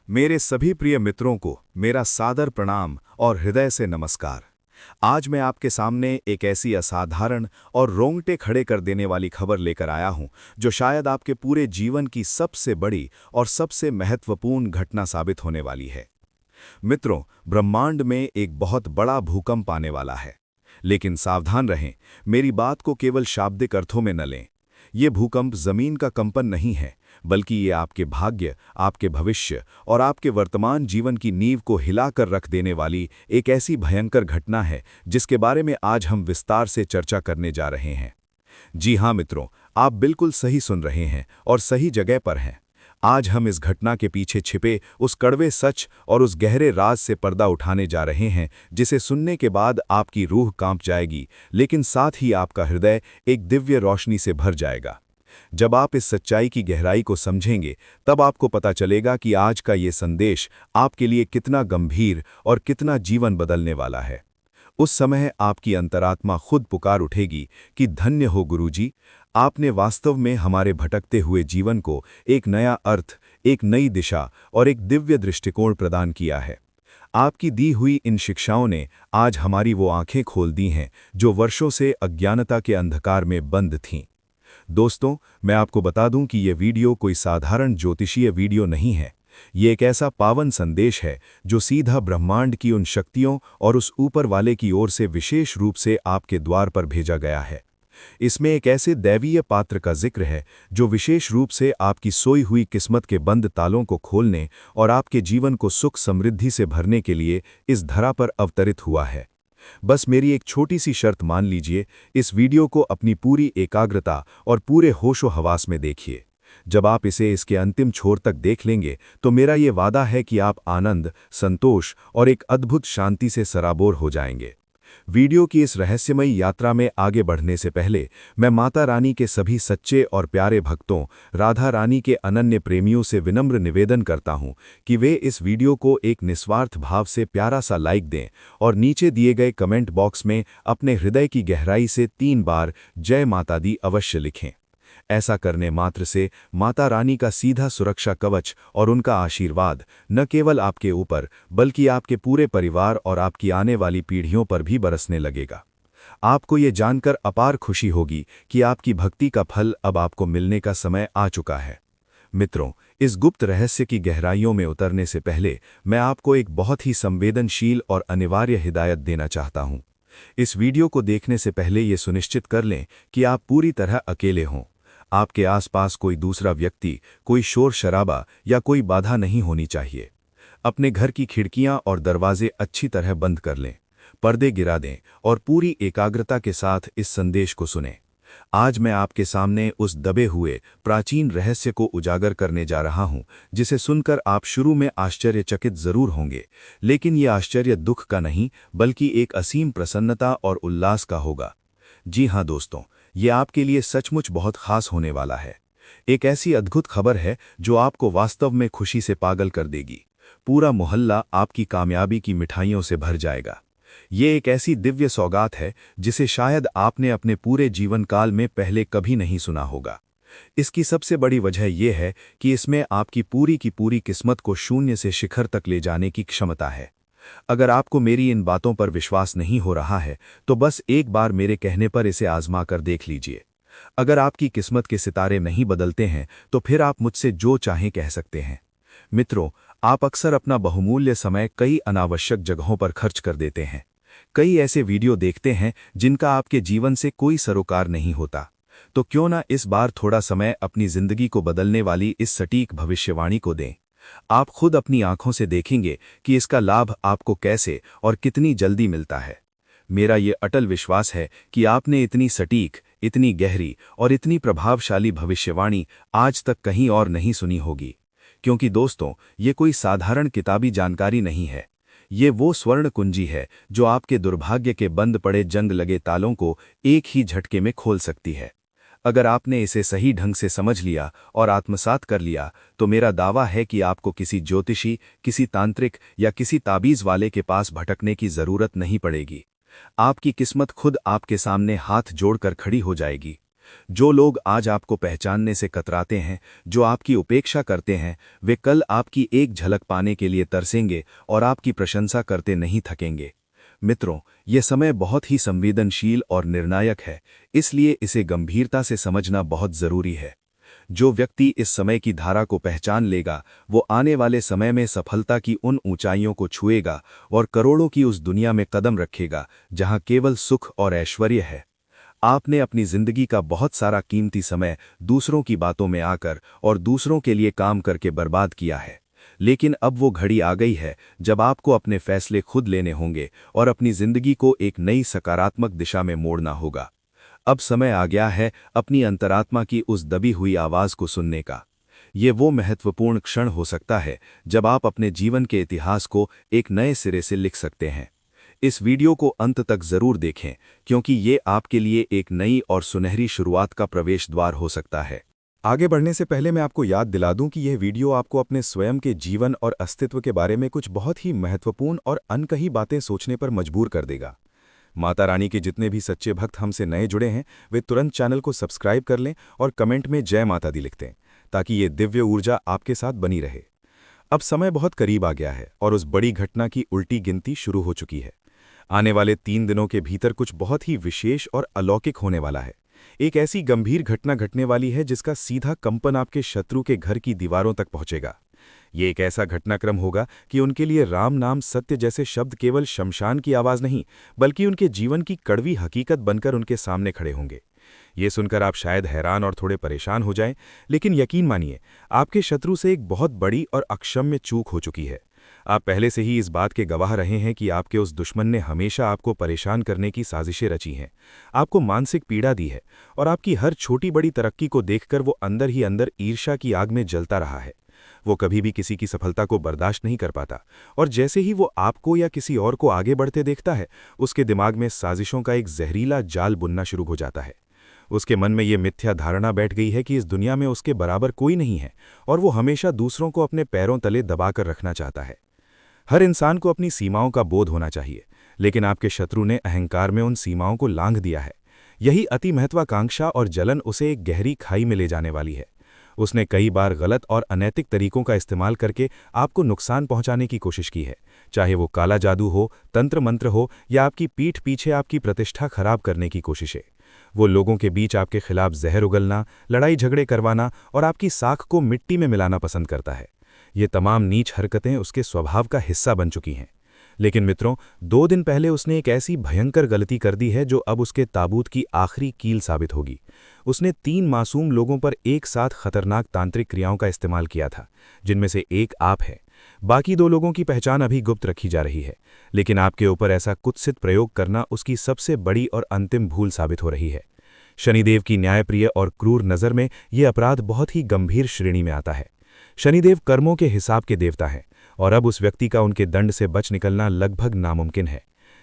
मेरे सभी प्रिय मित्रों को मेरा सादर प्रणाम और हृदय से नमस्कार। आज मैं आपके सामने एक ऐसी असाधारण और रोंगटे खड़े कर देने वाली खबर लेकर आया हूं, जो शायद आपके पूरे जीवन की सबसे बड़ी और सबसे महत्वपूर्ण घटना साबित होने वाली है। मित्रों, ब्रह्मांड में एक बहुत बड़ा भूकंप आने वाला है। लेकिन सावधान रहें, मेरी बात को केवल शाब्दिक अर्थों में न लें। ये भूकंप जमीन का कंपन नहीं है, बल्कि ये आपके भाग्य, आपके भविष्य और आपके वर्तमान जीवन की नींव को हिलाकर रख देने वाली एक ऐसी भयंकर घटना है, जिसके बारे में आज हम विस्तार से चर्चा करने जा रहे हैं। जी हाँ मित्रों, आप बिल्कुल सही सुन रहे हैं और सही जगह पर हैं। आज हम इस घटना के पीछे छिपे उस कड़वे सच और उस गहरे राज से पर्दा उठाने जा रहे हैं, जिसे सुनने के बाद आपकी रूह कांप जाएगी, लेकिन साथ ही आपका हृदय एक दिव्य रोशनी से भर जाएगा। जब आप इस सच्चाई की गहराई को समझेंगे, तब आपको पता चलेगा कि आज का ये संदेश आपके लिए कितना गंभीर और कितना जीवन बदलने वाला है। उस समय आपकी अंतरात्मा खुद पुकार उठेगी कि धन्य हो गुरुजी, आपने वास्तव में हमारे भटकते हुए जीवन को एक नया अर्थ, एक नई दिशा और एक दिव्य दृष्टिकोण प्रदान किया है। आपकी दी हुई इन शिक्षाओं ने आज हमारी वो आंखें खोल दी हैं, जो वर्षों से अज्ञानता के अंधकार में बंद थीं। दोस्तों, मैं आपको बता दूं कि ये वीडियो कोई साधारण ज्योतिषीय वीडियो नहीं है। ये एक ऐसा पावन संदेश है जो सीधा ब्रह्मांड की उन शक्तियों और उस ऊपर वाले की ओर से विशेष रूप से आपके द्वार पर भेजा गया है। इसमें एक ऐसे दैवीय पात्र का जिक्र है जो विशेष रूप से आपकी सोई हुई किस्मत के बंद तालों को खोलने और आपके जीवन को सुख समृद्धि से भरने के लिए इस धरा पर अवतरित हुआ है। बस मेरी एक छोटी सी शर्त मान लीजिए, इस वीडियो को अपनी पूरी एकाग्रता और पूरे होशो हवास में देखिए। जब आप इसे इसके अंतिम छोर तक देख लेंगे, तो मेरा ये वादा है कि आप आनंद, संतोष और एक अद्भुत शांति से सराबोर हो जाएंगे। वीडियो की इस रहस्यमयी यात्रा में आगे बढ़ने से पहले मैं माता रानी के सभी सच्चे और प्यारे भक्तों, राधा रानी के अनन्य प्रेमियों से विनम्र निवेदन करता हूं कि वे इस वीडियो को एक निस्वार्थ भाव से प्यारा सा लाइक दें और नीचे दिए गए कमेंट बॉक्स में अपने हृदय की गहराई से 3 बार जय माता दी अवश्य लिखें। ऐसा करने मात्र से माता रानी का सीधा सुरक्षा कवच और उनका आशीर्वाद न केवल आपके ऊपर, बल्कि आपके पूरे परिवार और आपकी आने वाली पीढ़ियों पर भी बरसने लगेगा। आपको ये जानकर अपार खुशी होगी कि आपकी भक्ति का फल अब आपको मिलने का समय आ चुका है। मित्रों, इस गुप्त रहस्य की गहराइयों में उतरने से पहले मैं आपको एक बहुत ही संवेदनशील और अनिवार्य हिदायत देना चाहता हूं। इस वीडियो को देखने से पहले ये सुनिश्चित कर लें कि आप पूरी तरह अकेले हों। आपके आसपास कोई दूसरा व्यक्ति, कोई शोर शराबा या कोई बाधा नहीं होनी चाहिए। अपने घर की खिड़कियां और दरवाजे अच्छी तरह बंद कर लें, पर्दे गिरा दें और पूरी एकाग्रता के साथ इस संदेश को सुनें। आज मैं आपके सामने उस दबे हुए प्राचीन रहस्य को उजागर करने जा रहा हूं, जिसे सुनकर आप शुरू में आश्चर्यचकित जरूर होंगे, लेकिन ये आश्चर्य दुख का नहीं, बल्कि एक असीम प्रसन्नता और उल्लास का होगा। जी हाँ दोस्तों, ये आपके लिए सचमुच बहुत खास होने वाला है। एक ऐसी अद्भुत खबर है जो आपको वास्तव में खुशी से पागल कर देगी। पूरा मोहल्ला आपकी कामयाबी की मिठाइयों से भर जाएगा। ये एक ऐसी दिव्य सौगात है जिसे शायद आपने अपने पूरे जीवन काल में पहले कभी नहीं सुना होगा। इसकी सबसे बड़ी वजह यह है कि इसमें आपकी पूरी की पूरी किस्मत को शून्य से शिखर तक ले जाने की क्षमता है। अगर आपको मेरी इन बातों पर विश्वास नहीं हो रहा है, तो बस एक बार मेरे कहने पर इसे आजमा कर देख लीजिए। अगर आपकी किस्मत के सितारे नहीं बदलते हैं, तो फिर आप मुझसे जो चाहें कह सकते हैं। मित्रों, आप अक्सर अपना बहुमूल्य समय कई अनावश्यक जगहों पर खर्च कर देते हैं। कई ऐसे वीडियो देखते हैं जिनका आपके जीवन से कोई सरोकार नहीं होता। तो क्यों ना इस बार थोड़ा समय अपनी जिंदगी को बदलने वाली इस सटीक भविष्यवाणी को दें। आप खुद अपनी आंखों से देखेंगे कि इसका लाभ आपको कैसे और कितनी जल्दी मिलता है। मेरा ये अटल विश्वास है कि आपने इतनी सटीक, इतनी गहरी और इतनी प्रभावशाली भविष्यवाणी आज तक कहीं और नहीं सुनी होगी। क्योंकि दोस्तों, ये कोई साधारण किताबी जानकारी नहीं है। ये वो स्वर्ण कुंजी है जो आपके दुर्भाग्य के बंद पड़े जंग लगे तालों को एक ही झटके में खोल सकती है। अगर आपने इसे सही ढंग से समझ लिया और आत्मसात कर लिया, तो मेरा दावा है कि आपको किसी ज्योतिषी, किसी तांत्रिक या किसी ताबीज वाले के पास भटकने की जरूरत नहीं पड़ेगी। आपकी किस्मत खुद आपके सामने हाथ जोड़कर खड़ी हो जाएगी। जो लोग आज आपको पहचानने से कतराते हैं, जो आपकी उपेक्षा करते हैं, वे कल आपकी एक झलक पाने के लिए तरसेंगे और आपकी प्रशंसा करते नहीं थकेंगे। मित्रों, ये समय बहुत ही संवेदनशील और निर्णायक है, इसलिए इसे गंभीरता से समझना बहुत जरूरी है। जो व्यक्ति इस समय की धारा को पहचान लेगा, वो आने वाले समय में सफलता की उन ऊंचाइयों को छुएगा और करोड़ों की उस दुनिया में कदम रखेगा जहां केवल सुख और ऐश्वर्य है। आपने अपनी जिंदगी का बहुत सारा कीमती समय दूसरों की बातों में आकर और दूसरों के लिए काम करके बर्बाद किया है, लेकिन अब वो घड़ी आ गई है जब आपको अपने फैसले खुद लेने होंगे और अपनी जिंदगी को एक नई सकारात्मक दिशा में मोड़ना होगा। अब समय आ गया है अपनी अंतरात्मा की उस दबी हुई आवाज को सुनने का। ये वो महत्वपूर्ण क्षण हो सकता है जब आप अपने जीवन के इतिहास को एक नए सिरे से लिख सकते हैं। इस वीडियो को अंत तक जरूर देखें, क्योंकि ये आपके लिए एक नई और सुनहरी शुरुआत का प्रवेश द्वार हो सकता है। आगे बढ़ने से पहले मैं आपको याद दिला दूं कि यह वीडियो आपको अपने स्वयं के जीवन और अस्तित्व के बारे में कुछ बहुत ही महत्वपूर्ण और अनकही बातें सोचने पर मजबूर कर देगा। माता रानी के जितने भी सच्चे भक्त हमसे नए जुड़े हैं, वे तुरंत चैनल को सब्सक्राइब कर लें और कमेंट में जय माता दी लिखते हैं, ताकि ये दिव्य ऊर्जा आपके साथ बनी रहे। अब समय बहुत करीब आ गया है और उस बड़ी घटना की उल्टी गिनती शुरू हो चुकी है। आने वाले 3 दिनों के भीतर कुछ बहुत ही विशेष और अलौकिक होने वाला है। एक ऐसी गंभीर घटना घटने वाली है जिसका सीधा कंपन आपके शत्रु के घर की दीवारों तक पहुंचेगा। ये एक ऐसा घटनाक्रम होगा कि उनके लिए राम नाम सत्य जैसे शब्द केवल शमशान की आवाज नहीं, बल्कि उनके जीवन की कड़वी हकीकत बनकर उनके सामने खड़े होंगे। ये सुनकर आप शायद हैरान और थोड़े परेशान हो जाएं, लेकिन यकीन मानिए, आपके शत्रु से एक बहुत बड़ी और अक्षम्य चूक हो चुकी है। आप पहले से ही इस बात के गवाह रहे हैं कि आपके उस दुश्मन ने हमेशा आपको परेशान करने की साजिशें रची हैं, आपको मानसिक पीड़ा दी है और आपकी हर छोटी बड़ी तरक्की को देखकर वो अंदर ही अंदर ईर्ष्या की आग में जलता रहा है। वो कभी भी किसी की सफलता को बर्दाश्त नहीं कर पाता, और जैसे ही वो आपको या किसी और को आगे बढ़ते देखता है, उसके दिमाग में साजिशों का एक जहरीला जाल बुनना शुरू हो जाता है। उसके मन में ये मिथ्या धारणा बैठ गई है कि इस दुनिया में उसके बराबर कोई नहीं है और वो हमेशा दूसरों को अपने पैरों तले दबाकर रखना चाहता है। हर इंसान को अपनी सीमाओं का बोध होना चाहिए, लेकिन आपके शत्रु ने अहंकार में उन सीमाओं को लांघ दिया है। यही अति महत्वाकांक्षा और जलन उसे एक गहरी खाई में ले जाने वाली है। उसने कई बार गलत और अनैतिक तरीकों का इस्तेमाल करके आपको नुकसान पहुंचाने की कोशिश की है, चाहे वो काला जादू हो, तंत्र मंत्र हो या आपकी पीठ पीछे आपकी प्रतिष्ठा खराब करने की कोशिशें। वो लोगों के बीच आपके खिलाफ जहर उगलना, लड़ाई झगड़े करवाना और आपकी साख को मिट्टी में मिलाना पसंद करता है। ये तमाम नीच हरकतें उसके स्वभाव का हिस्सा बन चुकी हैं। लेकिन मित्रों, 2 दिन पहले उसने एक ऐसी भयंकर गलती कर दी है जो अब उसके ताबूत की आखिरी कील साबित होगी। उसने 3 मासूम लोगों पर एक साथ खतरनाक तांत्रिक क्रियाओं का इस्तेमाल किया था, जिनमें से एक आप है। बाकी 2 लोगों की पहचान अभी गुप्त रखी जा रही है, लेकिन आपके ऊपर ऐसा कुत्सित प्रयोग करना उसकी सबसे बड़ी और अंतिम भूल साबित हो रही है। शनिदेव की न्यायप्रिय और क्रूर नज़र में यह अपराध बहुत ही गंभीर श्रेणी में आता है। शनिदेव कर्मों के हिसाब के देवता हैं, और अब उस व्यक्ति का उनके दंड से बच निकलना लगभग नामुमकिन है।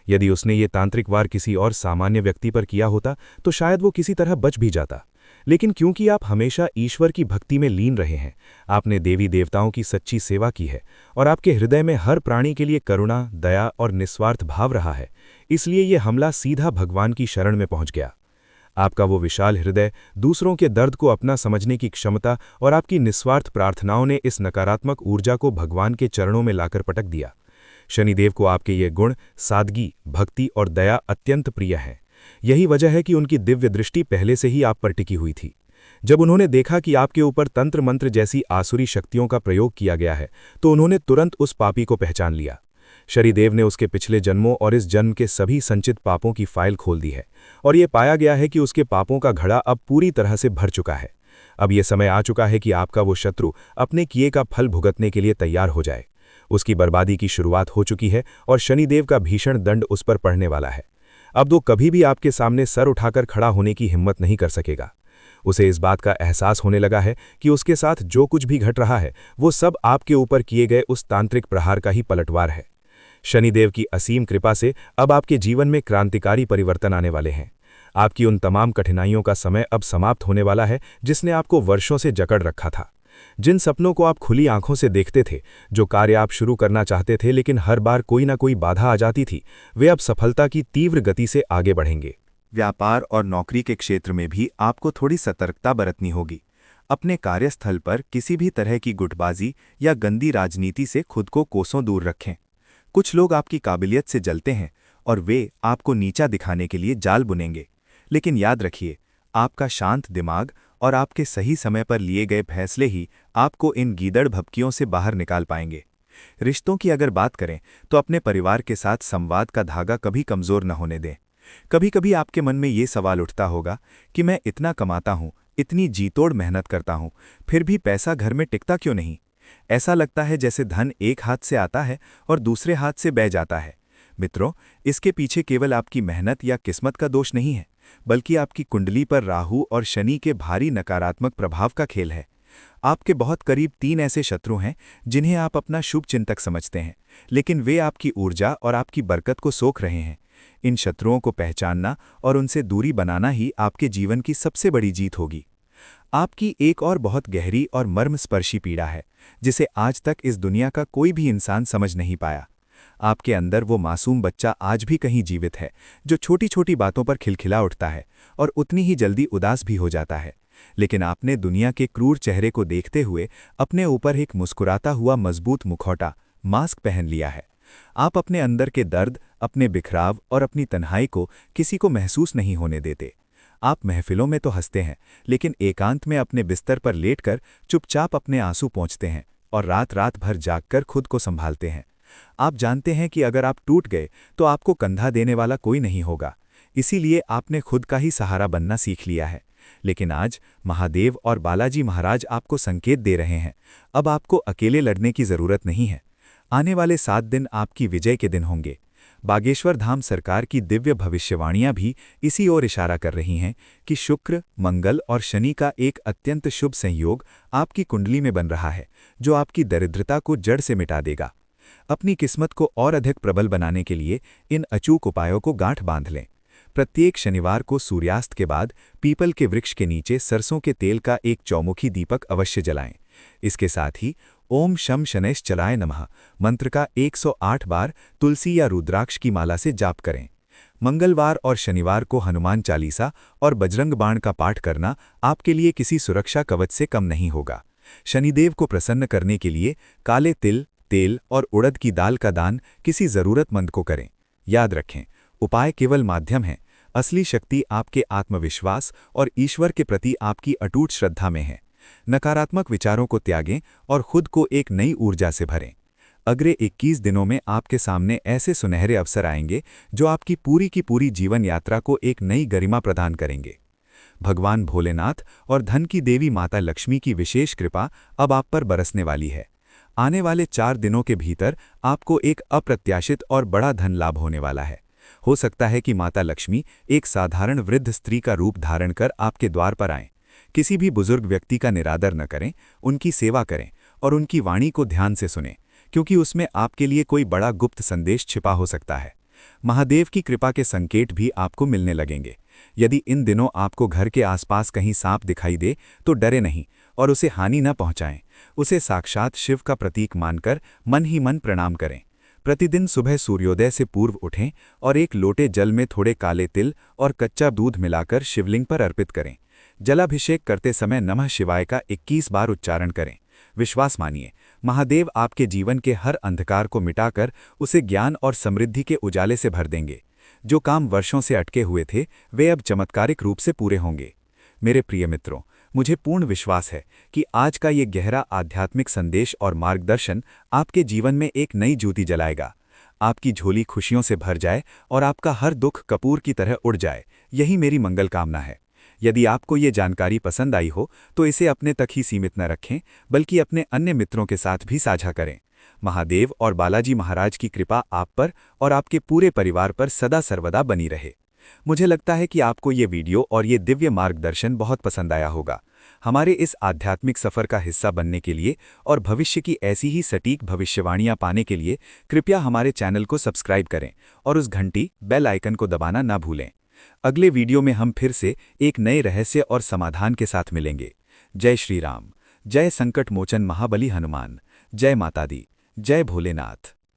यदि उसने ये तांत्रिक वार किसी और सामान्य व्यक्ति पर किया होता तो शायद वो किसी तरह बच भी जाता, लेकिन क्योंकि आप हमेशा ईश्वर की भक्ति में लीन रहे हैं, आपने देवी देवताओं की सच्ची सेवा की है और आपके हृदय में हर प्राणी के लिए करुणा, दया और निस्वार्थ भाव रहा है, इसलिए ये हमला सीधा भगवान की शरण में पहुंच गया। आपका वो विशाल हृदय, दूसरों के दर्द को अपना समझने की क्षमता और आपकी निस्वार्थ प्रार्थनाओं ने इस नकारात्मक ऊर्जा को भगवान के चरणों में लाकर पटक दिया। शनिदेव को आपके ये गुण, सादगी, भक्ति और दया अत्यंत प्रिय हैं। यही वजह है कि उनकी दिव्य दृष्टि पहले से ही आप पर टिकी हुई थी। जब उन्होंने देखा कि आपके ऊपर तंत्र मंत्र जैसी आसुरी शक्तियों का प्रयोग किया गया है, तो उन्होंने तुरंत उस पापी को पहचान लिया। शनिदेव ने उसके पिछले जन्मों और इस जन्म के सभी संचित पापों की फाइल खोल दी है, और ये पाया गया है कि उसके पापों का घड़ा अब पूरी तरह से भर चुका है। अब यह समय आ चुका है कि आपका वो शत्रु अपने किए का फल भुगतने के लिए तैयार हो जाए। उसकी बर्बादी की शुरुआत हो चुकी है और शनिदेव का भीषण दंड उस पर पड़ने वाला है। अब वो कभी भी आपके सामने सर उठाकर खड़ा होने की हिम्मत नहीं कर सकेगा। उसे इस बात का एहसास होने लगा है कि उसके साथ जो कुछ भी घट रहा है वो सब आपके ऊपर किए गए उस तांत्रिक प्रहार का ही पलटवार है। शनिदेव की असीम कृपा से अब आपके जीवन में क्रांतिकारी परिवर्तन आने वाले हैं। आपकी उन तमाम कठिनाइयों का समय अब समाप्त होने वाला है जिसने आपको वर्षों से जकड़ रखा था। जिन सपनों को आप खुली आंखों से देखते थे, जो कार्य आप शुरू करना चाहते थे लेकिन हर बार कोई ना कोई बाधा आ जाती थी, वे अब सफलता की तीव्र गति से आगे बढ़ेंगे। व्यापार और नौकरी के क्षेत्र में भी आपको थोड़ी सतर्कता बरतनी होगी। अपने कार्यस्थल पर किसी भी तरह की गुटबाजी या गंदी राजनीति से खुद को कोसों दूर रखें। कुछ लोग आपकी काबिलियत से जलते हैं और वे आपको नीचा दिखाने के लिए जाल बुनेंगे, लेकिन याद रखिए, आपका शांत दिमाग और आपके सही समय पर लिए गए फैसले ही आपको इन गीदड़ भभकियों से बाहर निकाल पाएंगे। रिश्तों की अगर बात करें तो अपने परिवार के साथ संवाद का धागा कभी कमजोर न होने दें। कभी कभी आपके मन में ये सवाल उठता होगा कि मैं इतना कमाता हूँ, इतनी जीतोड़ मेहनत करता हूँ, फिर भी पैसा घर में टिकता क्यों नहीं। ऐसा लगता है जैसे धन एक हाथ से आता है और दूसरे हाथ से बह जाता है। मित्रों, इसके पीछे केवल आपकी मेहनत या किस्मत का दोष नहीं है, बल्कि आपकी कुंडली पर राहु और शनि के भारी नकारात्मक प्रभाव का खेल है। आपके बहुत करीब 3 ऐसे शत्रु हैं जिन्हें आप अपना शुभ चिंतक समझते हैं, लेकिन वे आपकी ऊर्जा और आपकी बरकत को सोख रहे हैं। इन शत्रुओं को पहचानना और उनसे दूरी बनाना ही आपके जीवन की सबसे बड़ी जीत होगी। आपकी एक और बहुत गहरी और मर्मस्पर्शी पीड़ा है, जिसे आज तक इस दुनिया का कोई भी इंसान समझ नहीं पाया। आपके अंदर वो मासूम बच्चा आज भी कहीं जीवित है, जो छोटी छोटी बातों पर खिलखिला उठता है और उतनी ही जल्दी उदास भी हो जाता है। लेकिन आपने दुनिया के क्रूर चेहरे को देखते हुए अपने ऊपर एक मुस्कुराता हुआ मजबूत मुखौटा, मास्क पहन लिया है। आप अपने अंदर के दर्द, अपने बिखराव और अपनी तन्हाई को किसी को महसूस नहीं होने देते। आप महफिलों में तो हंसते हैं, लेकिन एकांत में अपने बिस्तर पर लेटकर चुपचाप अपने आंसू पोंछते हैं और रात रात भर जागकर खुद को संभालते हैं। आप जानते हैं कि अगर आप टूट गए तो आपको कंधा देने वाला कोई नहीं होगा, इसीलिए आपने खुद का ही सहारा बनना सीख लिया है। लेकिन आज महादेव और बालाजी महाराज आपको संकेत दे रहे हैं, अब आपको अकेले लड़ने की जरूरत नहीं है। आने वाले 7 दिन आपकी विजय के दिन होंगे। बागेश्वर धाम सरकार की दिव्य भविष्यवाणियां भी इसी ओर इशारा कर रही हैं कि शुक्र, मंगल और शनि का एक अत्यंत शुभ संयोग आपकी कुंडली में बन रहा है, जो आपकी दरिद्रता को जड़ से मिटा देगा। अपनी किस्मत को और अधिक प्रबल बनाने के लिए इन अचूक उपायों को गांठ बांध लें। प्रत्येक शनिवार को सूर्यास्त के बाद पीपल के वृक्ष के नीचे सरसों के तेल का एक चौमुखी दीपक अवश्य जलाएं। इसके साथ ही ओम शम शनैश्चराय नमः मंत्र का 108 बार तुलसी या रुद्राक्ष की माला से जाप करें। मंगलवार और शनिवार को हनुमान चालीसा और बजरंग बाण का पाठ करना आपके लिए किसी सुरक्षा कवच से कम नहीं होगा। शनिदेव को प्रसन्न करने के लिए काले तिल, तेल और उड़द की दाल का दान किसी जरूरतमंद को करें। याद रखें, उपाय केवल माध्यम है, असली शक्ति आपके आत्मविश्वास और ईश्वर के प्रति आपकी अटूट श्रद्धा में है। नकारात्मक विचारों को त्यागें और खुद को एक नई ऊर्जा से भरें। अगले 21 दिनों में आपके सामने ऐसे सुनहरे अवसर आएंगे जो आपकी पूरी की पूरी जीवन यात्रा को एक नई गरिमा प्रदान करेंगे। भगवान भोलेनाथ और धन की देवी माता लक्ष्मी की विशेष कृपा अब आप पर बरसने वाली है। आने वाले 4 दिनों के भीतर आपको एक अप्रत्याशित और बड़ा धन लाभ होने वाला है। हो सकता है कि माता लक्ष्मी एक साधारण वृद्ध स्त्री का रूप धारण कर आपके द्वार पर आएं। किसी भी बुजुर्ग व्यक्ति का निरादर न करें, उनकी सेवा करें और उनकी वाणी को ध्यान से सुनें, क्योंकि उसमें आपके लिए कोई बड़ा गुप्त संदेश छिपा हो सकता है। महादेव की कृपा के संकेत भी आपको मिलने लगेंगे। यदि इन दिनों आपको घर के आसपास कहीं सांप दिखाई दे तो डरे नहीं और उसे हानि न पहुंचाएं। उसे साक्षात शिव का प्रतीक मानकर मन ही मन प्रणाम करें। प्रतिदिन सुबह सूर्योदय से पूर्व उठें और एक लोटे जल में थोड़े काले तिल और कच्चा दूध मिलाकर शिवलिंग पर अर्पित करें। जलाभिषेक करते समय नमः शिवाय का 21 बार उच्चारण करें। विश्वास मानिए, महादेव आपके जीवन के हर अंधकार को मिटाकर उसे ज्ञान और समृद्धि के उजाले से भर देंगे। जो काम वर्षों से अटके हुए थे वे अब चमत्कारिक रूप से पूरे होंगे। मेरे प्रिय मित्रों, मुझे पूर्ण विश्वास है कि आज का ये गहरा आध्यात्मिक संदेश और मार्गदर्शन आपके जीवन में एक नई ज्योति जलाएगा। आपकी झोली खुशियों से भर जाए और आपका हर दुख कपूर की तरह उड़ जाए, यही मेरी मंगल कामना है। यदि आपको ये जानकारी पसंद आई हो तो इसे अपने तक ही सीमित न रखें, बल्कि अपने अन्य मित्रों के साथ भी साझा करें। महादेव और बालाजी महाराज की कृपा आप पर और आपके पूरे परिवार पर सदा सर्वदा बनी रहे। मुझे लगता है कि आपको ये वीडियो और ये दिव्य मार्गदर्शन बहुत पसंद आया होगा। हमारे इस आध्यात्मिक सफर का हिस्सा बनने के लिए और भविष्य की ऐसी ही सटीक भविष्यवाणियां पाने के लिए कृपया हमारे चैनल को सब्सक्राइब करें और उस घंटी बेल आइकन को दबाना ना भूलें। अगले वीडियो में हम फिर से एक नए रहस्य और समाधान के साथ मिलेंगे। जय श्री राम, जय संकट मोचन महाबली हनुमान, जय माता दी, जय भोलेनाथ।